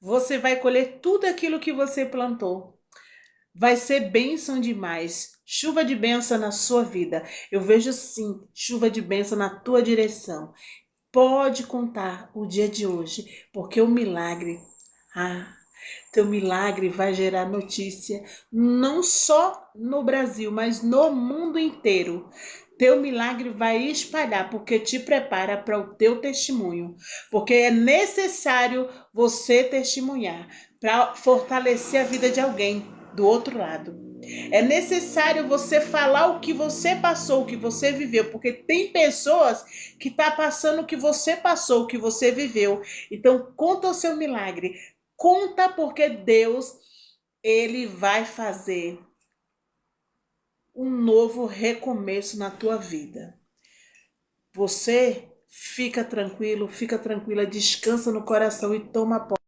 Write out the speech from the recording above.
Você vai colher tudo aquilo que você plantou. Vai ser bênção demais. Chuva de bênção na sua vida. Eu vejo sim, chuva de bênção na tua direção. Pode contar o dia de hoje, porque o milagre, ah, teu milagre vai gerar notícia, não só no Brasil, mas no mundo inteiro. Teu milagre vai espalhar, porque te prepara para o teu testemunho. Porque é necessário você testemunhar para fortalecer a vida de alguém do outro lado. É necessário você falar o que você passou, o que você viveu, porque tem pessoas que estão passando o que você passou, o que você viveu. Então, conta o seu milagre. Conta porque Deus, ele vai fazer um novo recomeço na tua vida. Você fica tranquilo, fica tranquila, descansa no coração e toma posse.